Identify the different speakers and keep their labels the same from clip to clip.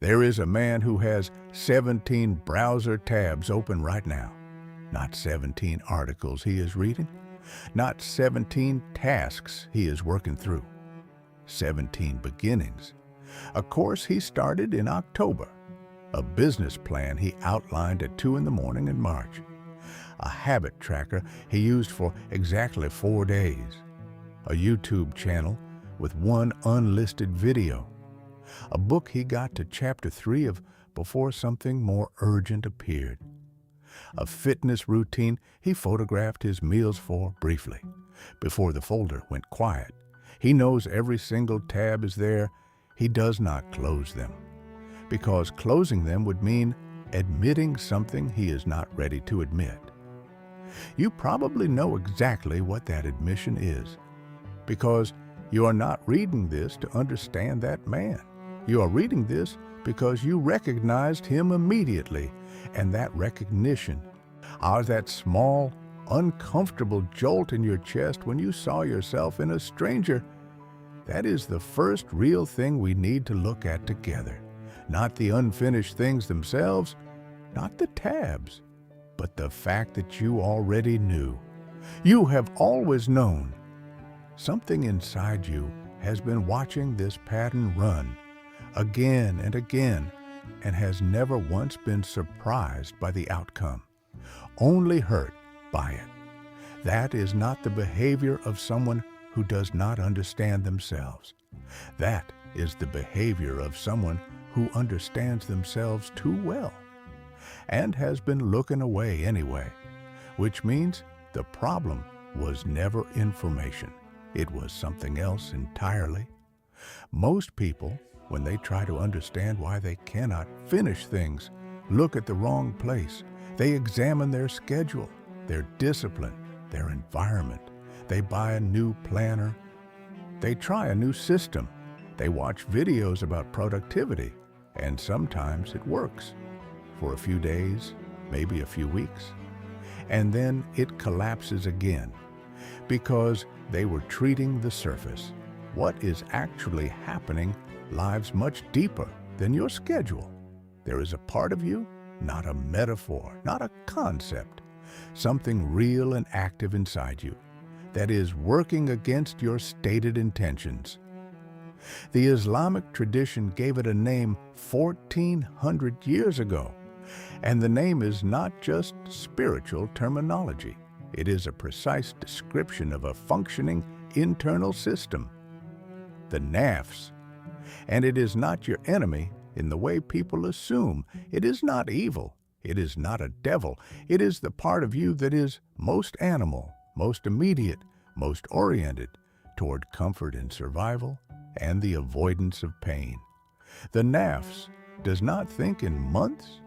Speaker 1: There is a man who has 17 browser tabs open right now. Not 17 articles he is reading, not 17 tasks he is working through. 17 beginnings. A course he started in October. A business plan he outlined at 2 in the morning in March. A habit tracker he used for exactly 4 days. A YouTube channel with 1 unlisted video. A book he got to chapter 3 of before something more urgent appeared. A fitness routine he photographed his meals for briefly, before the folder went quiet. He knows every single tab is there. He does not close them, because closing them would mean admitting something he is not ready to admit. You probably know exactly what that admission is, because you are not reading this to understand that man. You are reading this because you recognized him immediately, and that recognition, that small, uncomfortable jolt in your chest when you saw yourself in a stranger, that is the first real thing we need to look at together. Not the unfinished things themselves, not the tabs, but the fact that you already knew. You have always known. Something inside you has been watching this pattern run again and again, and has never once been surprised by the outcome, only hurt by it. That is not the behavior of someone who does not understand themselves. That is the behavior of someone who understands themselves too well and has been looking away anyway, which means the problem was never information. It was something else entirely. Most people, when they try to understand why they cannot finish things, look at the wrong place. They examine their schedule, their discipline, their environment. They buy a new planner. They try a new system. They watch videos about productivity, and sometimes it works for a few days, maybe a few weeks, and then it collapses again because they were treating the surface. What is actually happening lies much deeper than your schedule. There is a part of you, not a metaphor, not a concept, something real and active inside you that is working against your stated intentions. The Islamic tradition gave it a name 1400 years ago, and the name is not just spiritual terminology. It is a precise description of a functioning internal system, the Nafs. And it is not your enemy in the way people assume. It is not evil. It is not a devil. It is the part of you that is most animal, most immediate, most oriented toward comfort and survival and the avoidance of pain. The Nafs does not think in months.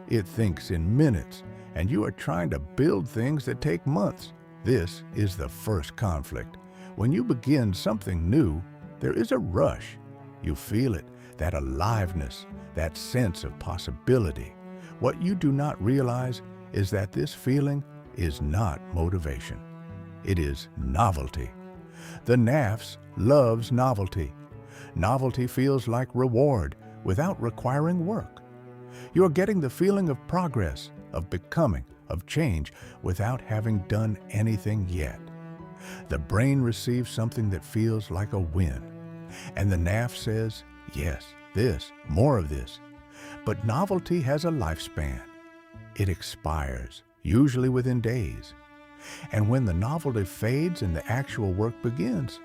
Speaker 1: It thinks in minutes, and you are trying to build things that take months. This is the first conflict. When you begin something new, there is a rush. You feel it, that aliveness, that sense of possibility. What you do not realize is that this feeling is not motivation. It is novelty. The Nafs loves novelty. Novelty feels like reward without requiring work. You are getting the feeling of progress, of becoming, of change without having done anything yet. The brain receives something that feels like a win, and the Naf says, yes, this, more of this. But novelty has a lifespan. It expires, usually within days. And when the novelty fades and the actual work begins,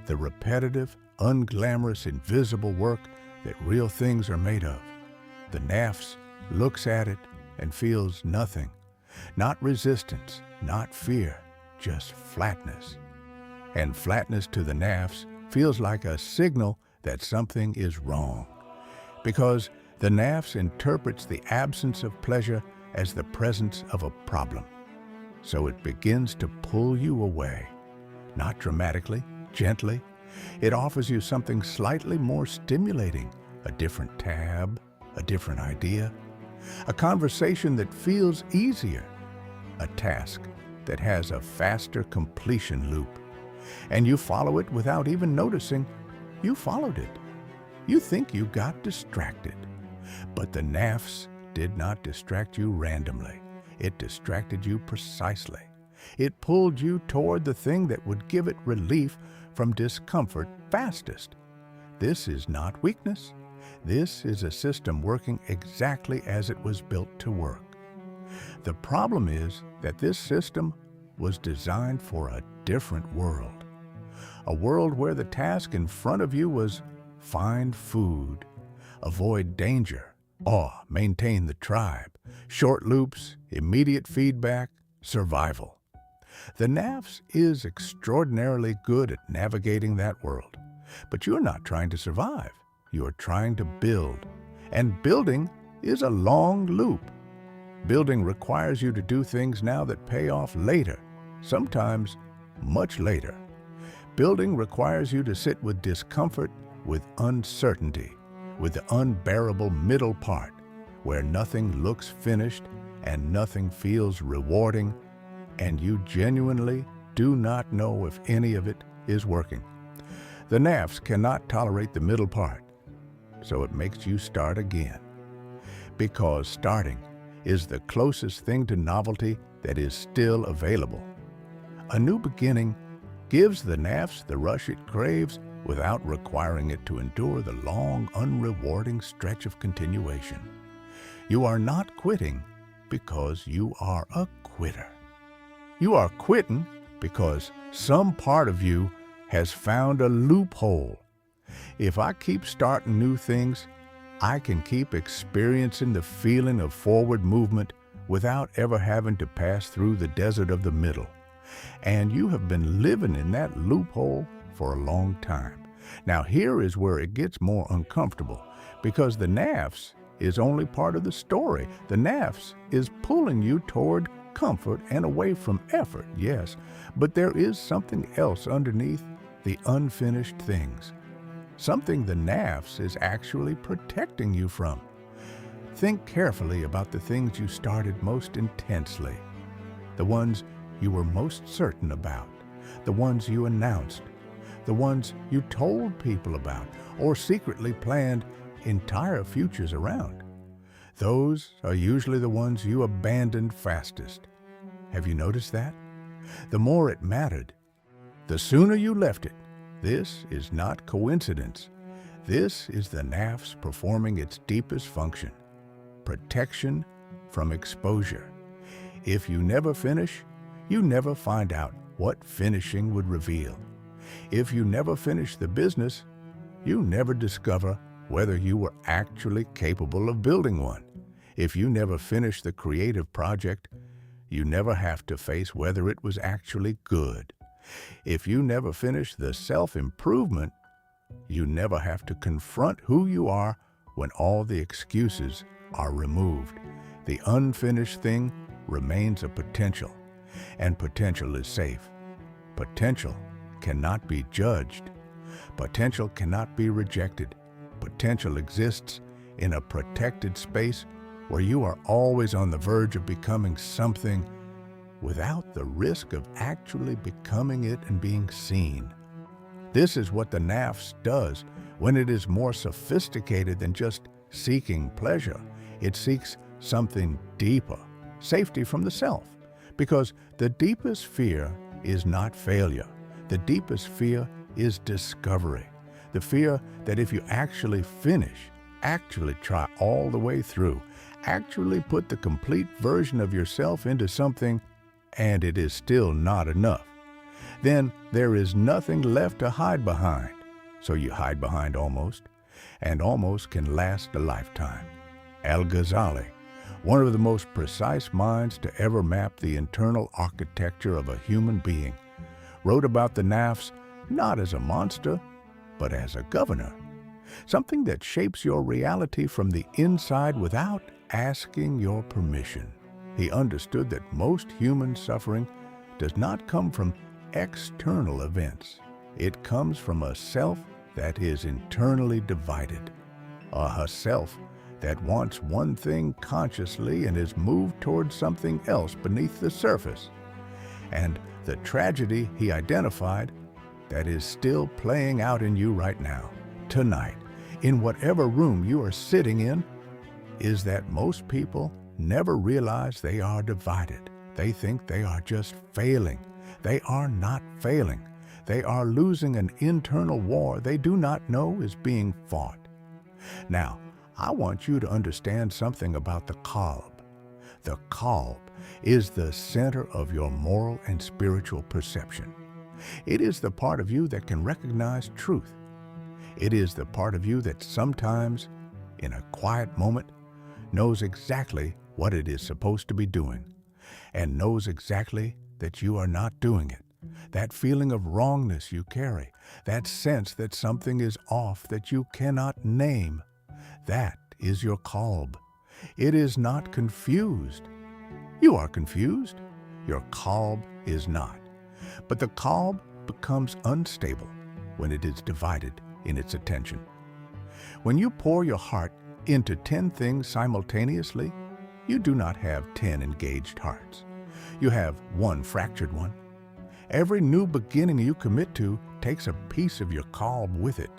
Speaker 1: the repetitive, unglamorous, invisible work that real things are made of, the Nafs looks at it and feels nothing. Not resistance, not fear, just flatness. And flatness to the Nafs feels like a signal that something is wrong, because the Nafs interprets the absence of pleasure as the presence of a problem. So it begins to pull you away, not dramatically, gently. It offers you something slightly more stimulating, a different tab, a different idea, a conversation that feels easier, a task that has a faster completion loop. And you follow it without even noticing you followed it. You think you got distracted. But the Nafs did not distract you randomly. It distracted you precisely. It pulled you toward the thing that would give it relief from discomfort fastest. This is not weakness. This is a system working exactly as it was built to work. The problem is that this system was designed for a different world. A world where the task in front of you was find food, avoid danger, or maintain the tribe, short loops, immediate feedback, survival. The Nafs is extraordinarily good at navigating that world. But you're not trying to survive. You're trying to build. And building is a long loop. Building requires you to do things now that pay off later, sometimes much later. Building requires you to sit with discomfort, with uncertainty, with the unbearable middle part, where nothing looks finished and nothing feels rewarding, and you genuinely do not know if any of it is working. The Nafs cannot tolerate the middle part, so it makes you start again. Because starting is the closest thing to novelty that is still available. A new beginning gives the Nafs the rush it craves without requiring it to endure the long, unrewarding stretch of continuation. You are not quitting because you are a quitter. You are quitting because some part of you has found a loophole. If I keep starting new things, I can keep experiencing the feeling of forward movement without ever having to pass through the desert of the middle. And you have been living in that loophole for a long time. Now here is where it gets more uncomfortable, because the Nafs is only part of the story. The Nafs is pulling you toward comfort and away from effort, yes, but there is something else underneath the unfinished things. Something the Nafs is actually protecting you from. Think carefully about the things you started most intensely, the ones you were most certain about, the ones you announced, the ones you told people about or secretly planned entire futures around. Those are usually the ones you abandoned fastest. Have you noticed that? The more it mattered, the sooner you left it. This is not coincidence. This is the Nafs performing its deepest function: protection from exposure. If you never finish, you never find out what finishing would reveal. If you never finish the business, you never discover whether you were actually capable of building one. If you never finish the creative project, you never have to face whether it was actually good. If you never finish the self-improvement, you never have to confront who you are when all the excuses are removed. The unfinished thing remains a potential, and potential is safe. Potential cannot be judged. Potential cannot be rejected. Potential exists in a protected space where you are always on the verge of becoming something without the risk of actually becoming it and being seen. This is what the Nafs does when it is more sophisticated than just seeking pleasure. It seeks something deeper, safety from the self, because the deepest fear is not failure. The deepest fear is discovery. The fear that if you actually finish, actually try all the way through, actually put the complete version of yourself into something, and it is still not enough, then there is nothing left to hide behind. So you hide behind almost, and almost can last a lifetime. Al-Ghazali, one of the most precise minds to ever map the internal architecture of a human being, wrote about the Nafs not as a monster, but as a governor, something that shapes your reality from the inside without asking your permission. He understood that most human suffering does not come from external events. It comes from a self that is internally divided, a self that wants one thing consciously and is moved towards something else beneath the surface. And the tragedy he identified that is still playing out in you right now, tonight, in whatever room you are sitting in is that most people never realize they are divided. They think they are just failing. They are not failing. They are losing an internal war they do not know is being fought. Now, I want you to understand something about the Qalb. The Qalb is the center of your moral and spiritual perception. It is the part of you that can recognize truth. It is the part of you that sometimes, in a quiet moment, knows exactly what it is supposed to be doing and knows exactly that you are not doing it. That feeling of wrongness you carry, that sense that something is off that you cannot name, that is your Qalb. It is not confused. You are confused. Your Qalb is not. But the Qalb becomes unstable when it is divided in its attention. When you pour your heart into 10 things simultaneously, you do not have 10 engaged hearts. You have one fractured one. Every new beginning you commit to takes a piece of your Qalb with it.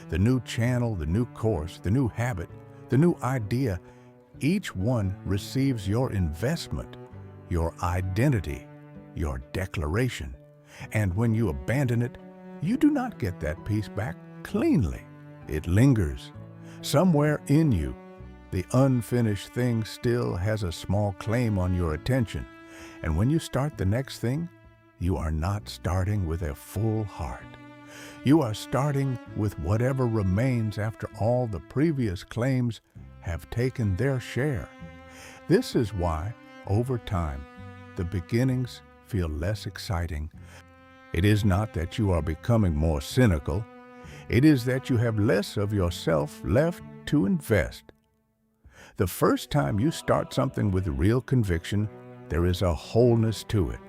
Speaker 1: The new channel, the new course, the new habit, the new idea, each one receives your investment, your identity, your declaration. And when you abandon it, you do not get that piece back cleanly. It lingers. Somewhere in you, the unfinished thing still has a small claim on your attention. And when you start the next thing, you are not starting with a full heart. You are starting with whatever remains after all the previous claims have taken their share. This is why, over time, the beginnings feel less exciting. It is not that you are becoming more cynical. It is that you have less of yourself left to invest. The first time you start something with real conviction, there is a wholeness to it.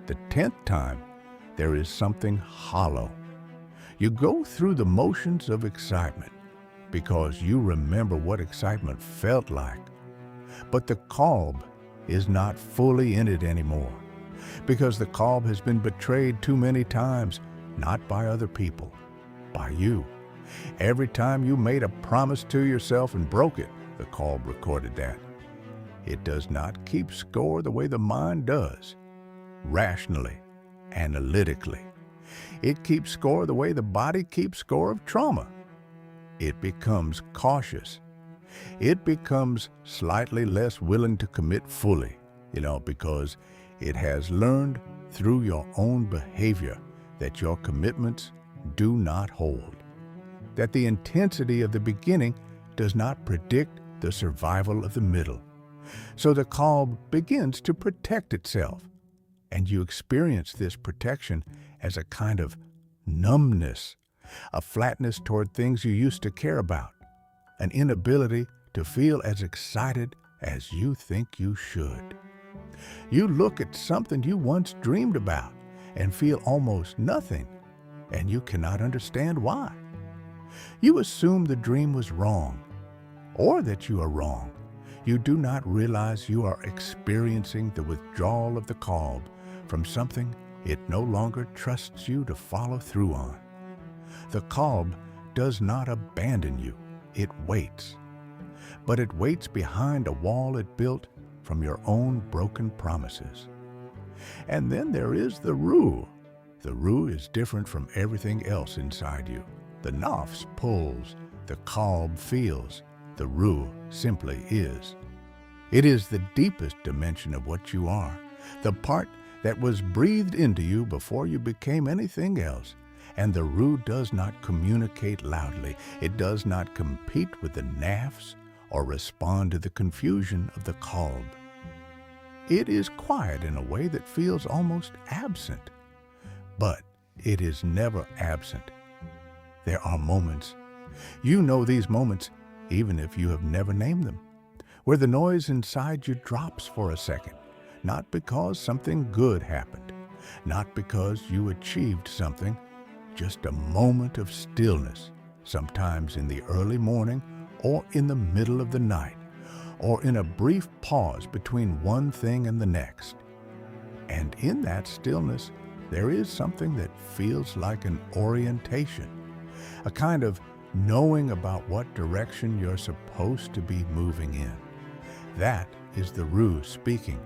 Speaker 1: The 10th time, there is something hollow. You go through the motions of excitement because you remember what excitement felt like. But the Qalb is not fully in it anymore because the Qalb has been betrayed too many times, not by other people, by you. Every time you made a promise to yourself and broke it, the Qalb recorded that. It does not keep score the way the mind does, rationally, analytically. It keeps score the way the body keeps score of trauma. It becomes cautious. It becomes slightly less willing to commit fully, because it has learned through your own behavior that your commitments do not hold, that the intensity of the beginning does not predict the survival of the middle. So the Qalb begins to protect itself, and you experience this protection as a kind of numbness, a flatness toward things you used to care about, an inability to feel as excited as you think you should. You look at something you once dreamed about and feel almost nothing, and you cannot understand why. You assume the dream was wrong, or that you are wrong. You do not realize you are experiencing the withdrawal of the Qalb from something it no longer trusts you to follow through on. The Qalb does not abandon you, it waits. But it waits behind a wall it built from your own broken promises. And then there is the Ruh. The Ruh is different from everything else inside you. The Nafs pulls, the Qalb feels, the Ruh simply is. It is the deepest dimension of what you are, the part that was breathed into you before you became anything else. And the Ruh does not communicate loudly. It does not compete with the Nafs or respond to the confusion of the Qalb. It is quiet in a way that feels almost absent. But it is never absent. There are moments. You know these moments, even if you have never named them, where the noise inside you drops for a second, not because something good happened, not because you achieved something, just a moment of stillness, sometimes in the early morning or in the middle of the night, or in a brief pause between one thing and the next. And in that stillness, there is something that feels like an orientation, a kind of knowing about what direction you're supposed to be moving in. That is the Ruh speaking.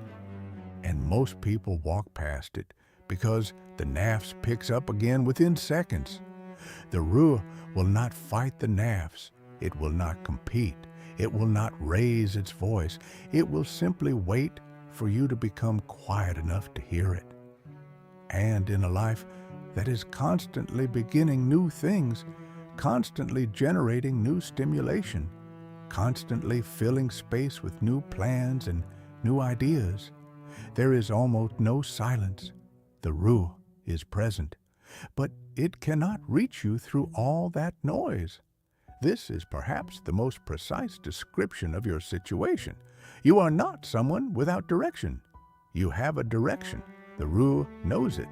Speaker 1: And most people walk past it because the Nafs picks up again within seconds. The Ruh will not fight the Nafs. It will not compete. It will not raise its voice. It will simply wait for you to become quiet enough to hear it. And in a life that is constantly beginning new things, constantly generating new stimulation, constantly filling space with new plans and new ideas, there is almost no silence. The Ruh is present, but it cannot reach you through all that noise. This is perhaps the most precise description of your situation. You are not someone without direction. You have a direction. The Ruh knows it.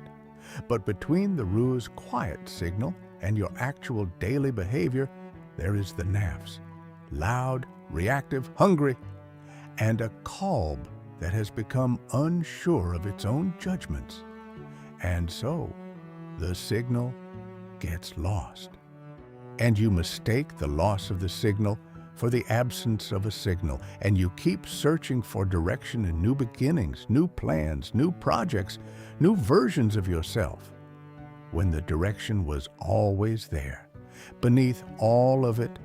Speaker 1: But between the Ruh's quiet signal and your actual daily behavior, there is the Nafs, loud, reactive, hungry, and a Qalb that has become unsure of its own judgments. And so, the signal gets lost. And you mistake the loss of the signal for the absence of a signal, and you keep searching for direction in new beginnings, new plans, new projects, new versions of yourself, when the direction was always there, beneath all of it,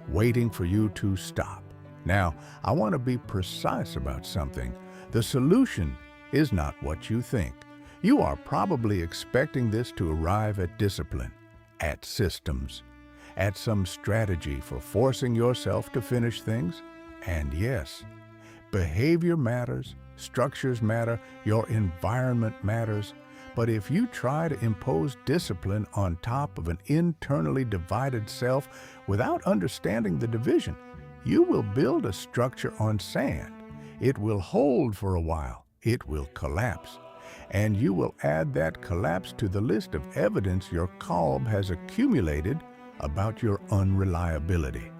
Speaker 1: waiting for you to stop. Now, I want to be precise about something. The solution is not what you think. You are probably expecting this to arrive at discipline, at systems, at some strategy for forcing yourself to finish things. And yes, behavior matters, structures matter, your environment matters. But if you try to impose discipline on top of an internally divided self without understanding the division, you will build a structure on sand. It will hold for a while. It will collapse. And you will add that collapse to the list of evidence your Qalb has accumulated about your unreliability.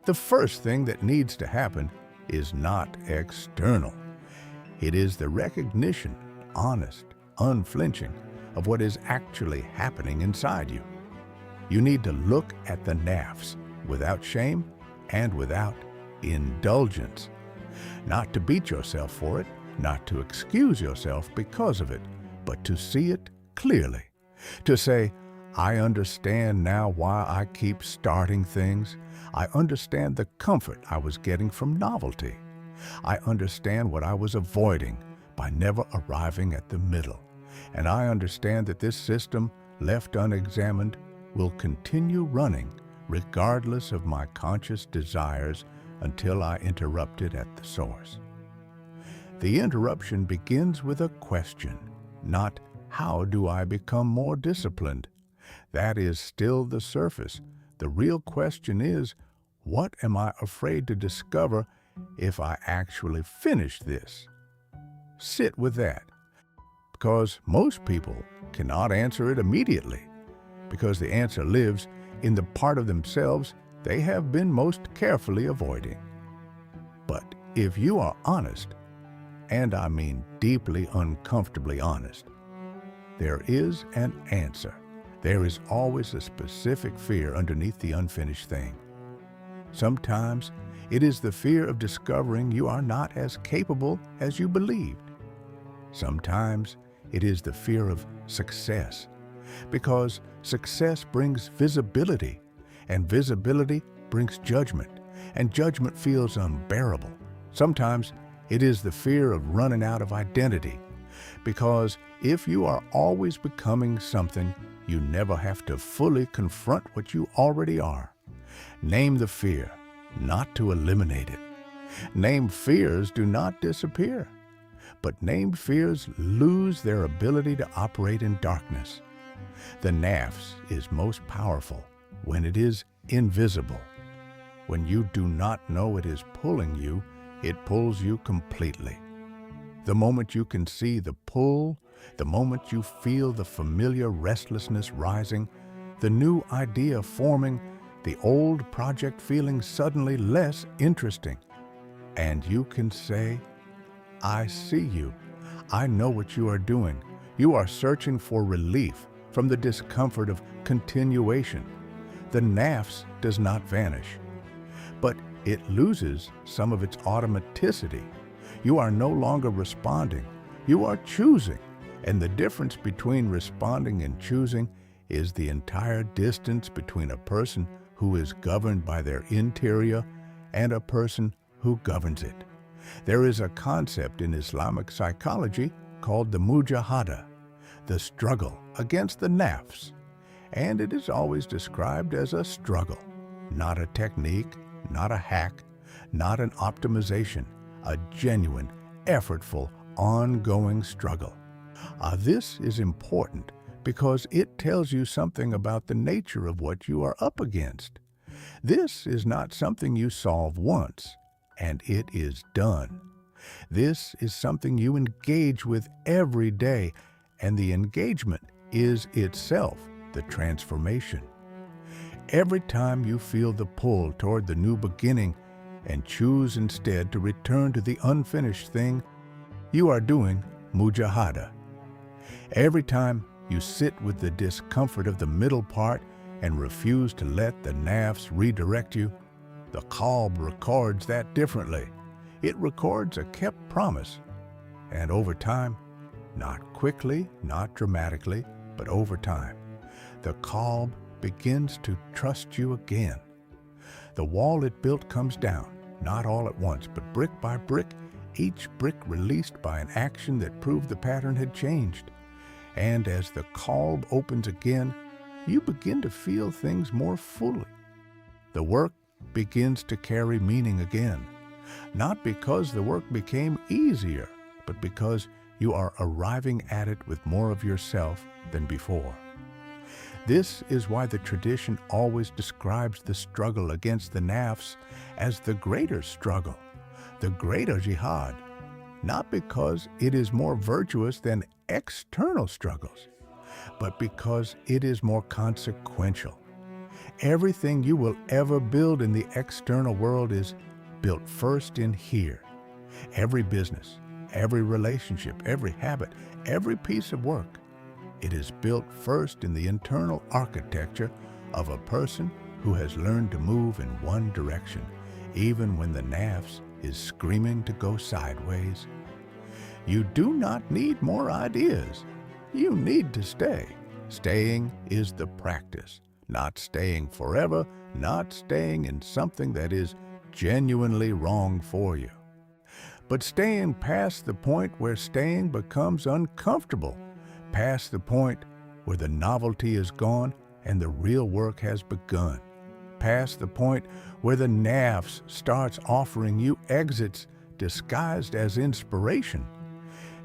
Speaker 1: The first thing that needs to happen is not external. It is the recognition, honest, unflinching, of what is actually happening inside you. You need to look at the Nafs without shame and without indulgence. Not to beat yourself for it, not to excuse yourself because of it, but to see it clearly. To say, I understand now why I keep starting things. I understand the comfort I was getting from novelty. I understand what I was avoiding by never arriving at the middle. And I understand that this system, left unexamined, will continue running regardless of my conscious desires until I interrupt it at the source. The interruption begins with a question, not how do I become more disciplined? That is still the surface. The real question is, what am I afraid to discover if I actually finish this? Sit with that, because most people cannot answer it immediately, because the answer lives in the part of themselves they have been most carefully avoiding. But if you are honest, and I mean deeply uncomfortably honest, there is an answer. There is always a specific fear underneath the unfinished thing. Sometimes it is the fear of discovering you are not as capable as you believed. Sometimes it is the fear of success, because success brings visibility, and visibility brings judgment, and judgment feels unbearable. Sometimes it is the fear of running out of identity, because if you are always becoming something, you never have to fully confront what you already are. Name the fear, not to eliminate it. Named fears do not disappear, but named fears lose their ability to operate in darkness. The Nafs is most powerful when it is invisible. When you do not know it is pulling you, it pulls you completely. The moment you can see the pull, the moment you feel the familiar restlessness rising, the new idea forming, the old project feeling suddenly less interesting, and you can say, I see you. I know what you are doing. You are searching for relief from the discomfort of continuation. The Nafs does not vanish, but it loses some of its automaticity. You are no longer responding, you are choosing. And the difference between responding and choosing is the entire distance between a person who is governed by their interior and a person who governs it. There is a concept in Islamic psychology called the mujahada, the struggle against the nafs, and it is always described as a struggle, not a technique, not a hack, not an optimization, a genuine, effortful, ongoing struggle. This is important because it tells you something about the nature of what you are up against. This is not something you solve once, and it is done. This is something you engage with every day, and the engagement is itself the transformation. Every time you feel the pull toward the new beginning and choose instead to return to the unfinished thing, you are doing mujahada. Every time you sit with the discomfort of the middle part and refuse to let the nafs redirect you, the Qalb records that differently. It records a kept promise. And over time, not quickly, not dramatically, but over time, the Qalb begins to trust you again. The wall it built comes down, not all at once, but brick by brick, each brick released by an action that proved the pattern had changed. And as the Qalb opens again, you begin to feel things more fully. The work begins to carry meaning again, not because the work became easier, but because you are arriving at it with more of yourself than before. This is why the tradition always describes the struggle against the nafs as the greater struggle, the greater jihad, not because it is more virtuous than external struggles, but because it is more consequential. Everything you will ever build in the external world is built first in here. Every business, every relationship, every habit, every piece of work, it is built first in the internal architecture of a person who has learned to move in one direction, even when the nafs is screaming to go sideways. You do not need more ideas. You need to stay. Staying is the practice, not staying forever, not staying in something that is genuinely wrong for you, but staying past the point where staying becomes uncomfortable, past the point where the novelty is gone and the real work has begun, past the point where the nafs starts offering you exits disguised as inspiration.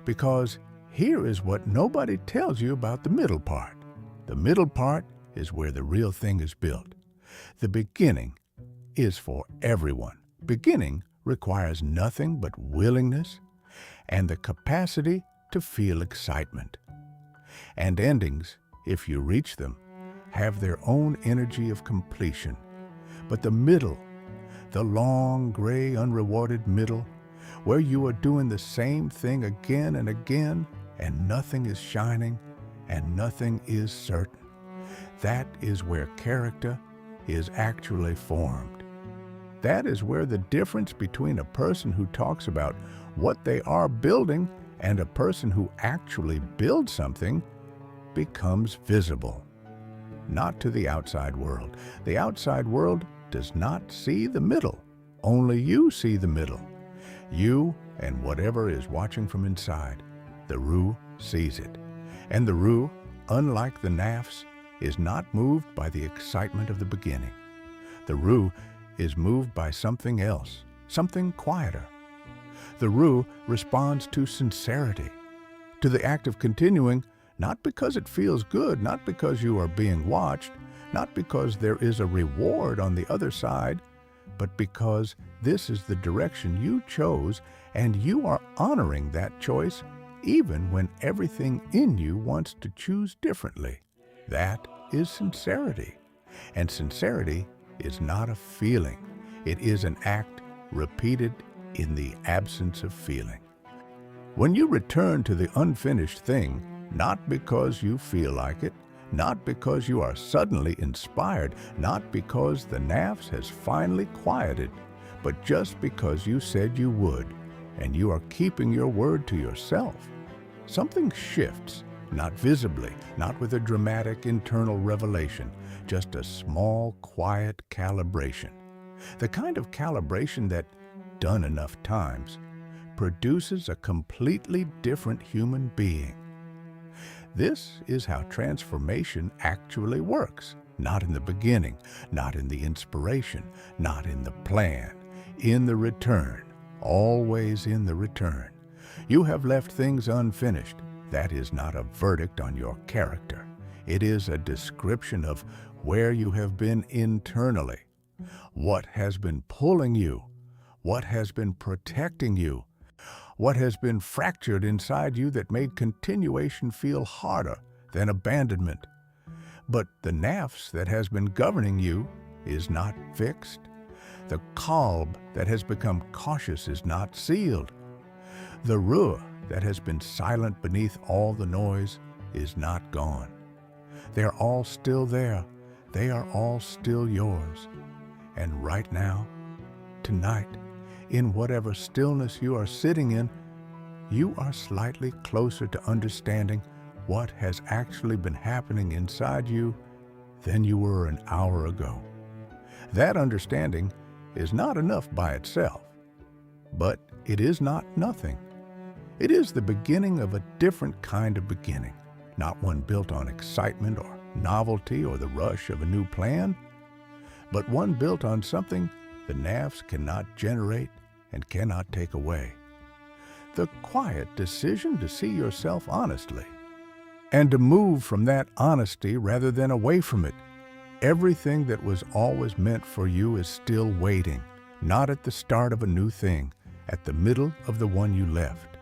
Speaker 1: Because here is what nobody tells you about the middle part. The middle part is where the real thing is built. The beginning is for everyone. Beginning requires nothing but willingness and the capacity to feel excitement. And endings, if you reach them, have their own energy of completion. But the middle, the long, gray, unrewarded middle, where you are doing the same thing again and again, and nothing is shining, and nothing is certain. That is where character is actually formed. That is where the difference between a person who talks about what they are building and a person who actually builds something becomes visible. Not to the outside world. The outside world does not see the middle. Only you see the middle. You and whatever is watching from inside. The Ruh sees it. And the Ruh, unlike the nafs, is not moved by the excitement of the beginning. The Ruh is moved by something else, something quieter. The Ruh responds to sincerity, to the act of continuing, not because it feels good, not because you are being watched, not because there is a reward on the other side, but because this is the direction you chose and you are honoring that choice even when everything in you wants to choose differently. That is sincerity. And sincerity is not a feeling. It is an act repeated in the absence of feeling. When you return to the unfinished thing, not because you feel like it, not because you are suddenly inspired, not because the Nafs has finally quieted, but just because you said you would, and you are keeping your word to yourself. Something shifts, not visibly, not with a dramatic internal revelation, just a small, quiet calibration. The kind of calibration that, done enough times, produces a completely different human being. This is how transformation actually works. Not in the beginning, not in the inspiration, not in the plan, in the return, always in the return. You have left things unfinished. That is not a verdict on your character. It is a description of where you have been internally. What has been pulling you? What has been protecting you? What has been fractured inside you that made continuation feel harder than abandonment? But the Nafs that has been governing you is not fixed. The Qalb that has become cautious is not sealed. The Ruh that has been silent beneath all the noise is not gone. They are all still there. They are all still yours. And right now, tonight, in whatever stillness you are sitting in, you are slightly closer to understanding what has actually been happening inside you than you were an hour ago. That understanding is not enough by itself, but it is not nothing. It is the beginning of a different kind of beginning, not one built on excitement or novelty or the rush of a new plan, but one built on something the Nafs cannot generate and cannot take away. The quiet decision to see yourself honestly and to move from that honesty rather than away from it. Everything that was always meant for you is still waiting, not at the start of a new thing, at the middle of the one you left.